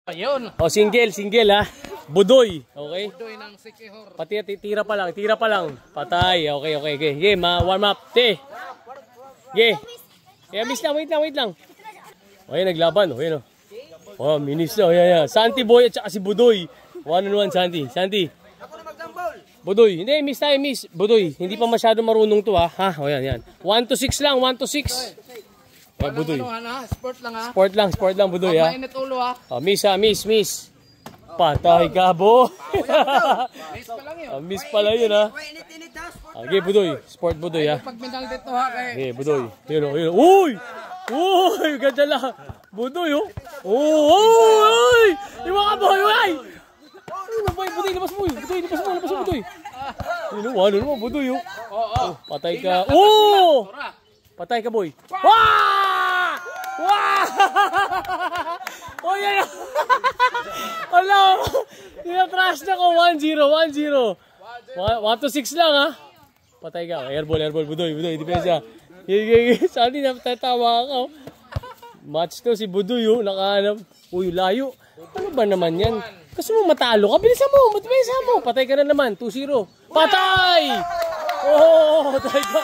Ayun. O, single ha. Budoy, okay? Budoy ng Sikihor. Pati tira pa lang. Patay, okay. Game, warm up. Okay, miss lang, wait lang. Okay, naglaban, okay no. Oh, minis na, yeah. Santi Boy at saka si Budoy. 1-on-1, Santi. Ako na magdambol. Budoy, hindi, miss. Budoy, hindi pa masyado marunong to ha. O, yan. 1-6 lang, 1-6. Oh, Budoy. Sport lang, Budoy ha. Mainit ulo ha. Oh, miss. Patay ka, bo. Miss pa lang yun. Miss pala yun ha. Okay, Budoy. Sport Budoy ha. Pag minang dito ha kay. Okay, Budoy. Yun. Uy! Ganda lang. Budoy oh. Uy! Iwa ka, boy! Uy! Budoy, labas mo. Budoy. Ano mo, Budoy oh. Patay ka. Patay ka, boy. Wah! Oh, yan. Hello. Tinatrash na ko. 1-0. 1-6 lang, ha. Patay ka. Airball. Budoy. Depensa. Saan natatawa ka, oh. Match to si Budoy, oh. Nakahanap. Uy, layo. Ano ba naman yan? Gusto mo matalo ka? Bilisan mo. Patay ka na naman. 2-0. Patay! Patay ka.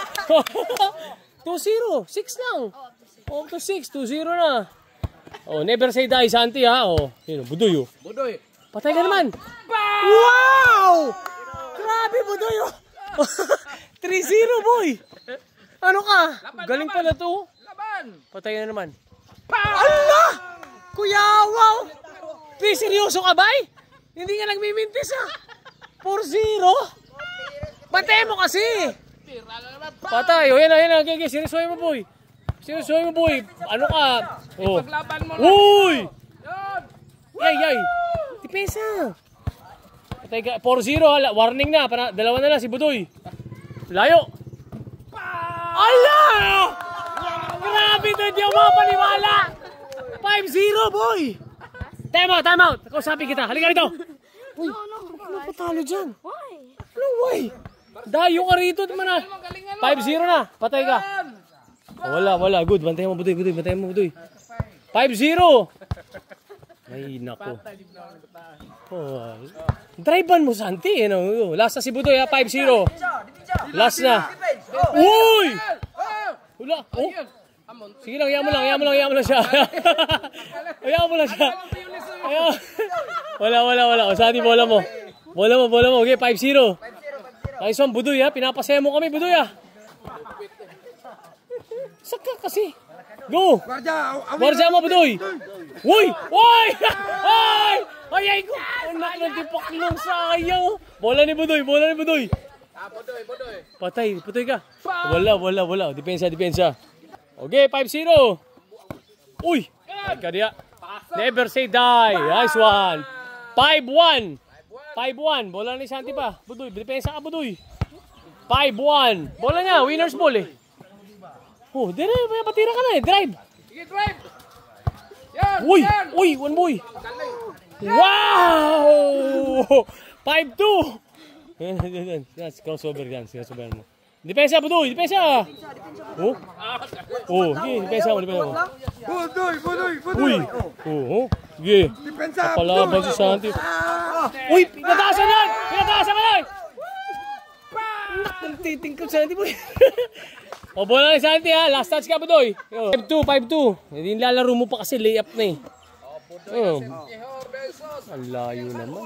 2-0. 6 lang. 6. 2-0 na. Never say die, Santi ha. Yun, Budoy. Budoy. Patay ka naman. Wow! Grabe, Budoy. 3-0, boy. Ano ka? Galing pala to. Patay na naman. Allah! Kuya, wow! Seryoso ka, bay? Hindi ka nagmimintis ha. 4-0? Patay mo kasi. Patay. Yan. Okay. Seryosoy mo, boy. Ano ka? Ipaglaban mo na. Uy! Yay. Depensa. Patay ka. 4-0. Warning na. Dalawa na lang si Budoy. Layo. Allah! Grabe to. Di ako mapaniwala. 5-0, boy. Time out. Kausapin kita. Halika rito. Uy, ano patalo dyan? Why? Dayo ka rito. 5-0 na. Patay ka. Wala. Good. Bantayan mo, Budoy. 5-0. Ay, nako. Drivean mo, Santi. Last na si Budoy, 5-0. Last na. Uy! Wala. Sige lang, hayaan mo lang siya. Wala. Santi, bola mo. Okay, 5-0. Nice one, Budoy ha. Pinapasaya mo kami, Budoy ha. Saka kasi. Go! Warja mo, Budoy! Uy! Ay ko! Anak ng tipaklong sayang. Bola ni Budoy. Budoy. Patay ka. Wala. Depensa. Okay, 5-0. Uy! Kadiya. Never say die. Nice one. 5-1. Bola ni Santi pa. Budoy, depensa ka, Budoy. 5-1. Bola niya, winner's ball eh. Dire, patira ka na eh. Drive. Sige, drive. Uy, one boy. Wow! 5-2. Yan, crossover mo. Depensa, Budoy, depensa. Depensa mo. Budoy. Uy, sige. Kapalaban si Santi. Uy, pinataasan mo lang. Nagtitingkot Santi, boy. Bola ni Santi ha. Last touch ka, Budoy. 5-2. Hindi lalaro mo pa kasi layup na eh. Ang layo naman.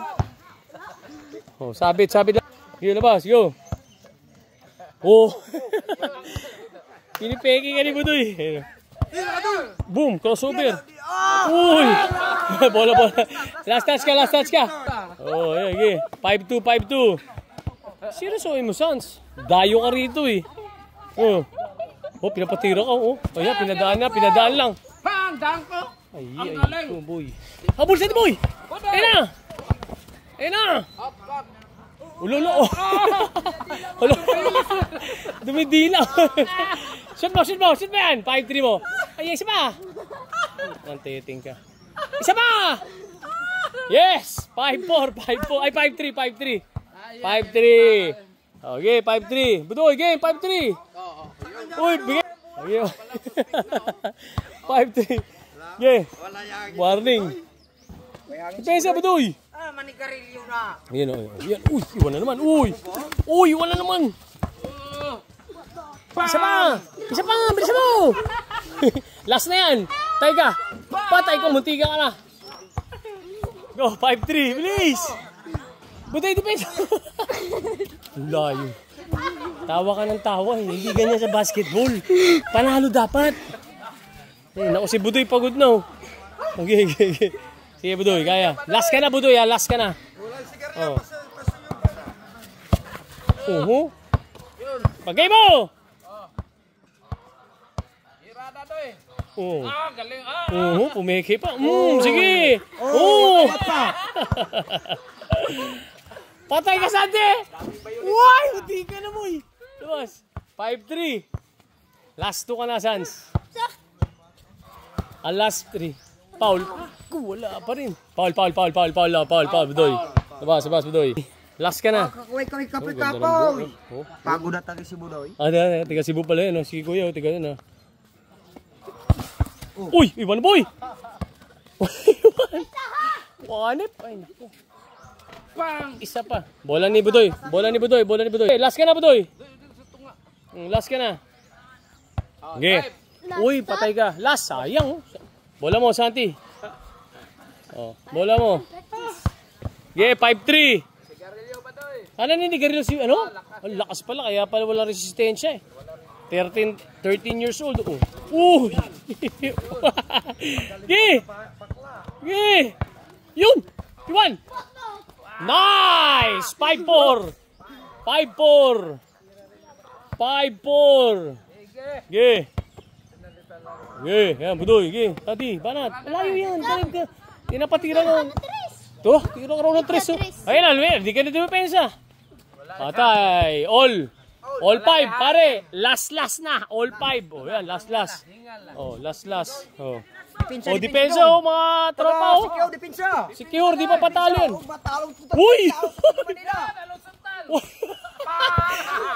Sabit lang. Sige, labas. Go. Pinipeki ka ni Budoy. Boom. Crossover. Uy. Bola. Last touch ka. Okay. 5-2. Seryosoy mo, Sans. Dayo ka rito eh. Pinapatira ka. Pinadaan lang. Daan ko. Ay, boy. Habol sa boy. Ayun na. Ulo. Dumidila. Shoot mo yan. 5-3 mo. Ay, isa pa. Nantiting ka. Isa pa. Yes. 5-4. Ay, 5-3. 5-3. Okay, 5-3. Budoy, game, 5-3. Uy, bigay. Okay. 5-3. Okay. Warning. Depensa, Budoy. Manigarilyo na. Yan, yan. Uy, iwan na naman. Uy, iwan na naman. Isa pa, bilisan mo. Last na yan. Taiga, patay ko, muntiga ka na. Go, 5-3, bilis. Budoy, depensa. Ang layo. Tawa ka ng tawa, hindi ganyan sa basketball. Panalo dapat. Naku, si Budoy pagod na. Okay. Sige, Budoy, kaya. Last ka na, Budoy, last ka na. Pagay mo! Irada to eh. Galing Pumeke pa. Sige. Patay ka, Santi! Uy, hindi ka na mo eh. Lumas, 5-3. Last 2 ka na, Sans. Last 3. Paul. Wala pa rin. Paul, Budoy. Labas, Budoy. Last ka na. Kaway kapoy. Pagod na tayo si Budoy. Tiga Cebu pala yun. Sige kuya, tiga yun. Uy, iwan na boy. Wanip. Ay, naku. Isa pa. Bola ni Budoy. Last ka na, Budoy. Last ka na. Okay. Uy, patay ka. Last, sayang. Bola mo, Santi. Bola mo. Okay, 5-3. Ano hindi garilyo si ano? Ang lakas pala, kaya pala wala resistensya eh. 13 years old. Uy! Yun! Iwan! Nice! 5-4! 5-4! Yan, Budoy. Tati, banat. Malayo yan. Hindi na patira nun. Ito, tira ka raw ng 3. Ayun, Almer, di ka na dumipensa. Patay. All 5, pare. Last na. All 5. Yan, last. Last. Depensa, mga tropa. Secure, di pa patalo yan. Uy!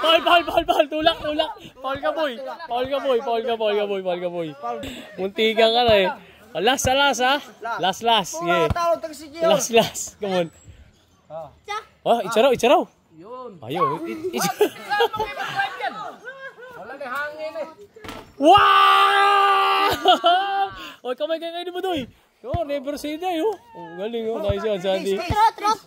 Paul. Tulak. Paul ka, boy. Muntikan ka na eh. Last, ha? Last. Yeah. Last. Come on. Icharaw. Ayaw. Wala na hangin eh. Wow! Kamay ni Budoy. Never say die, Galing, nice yan, Sandy. Trot.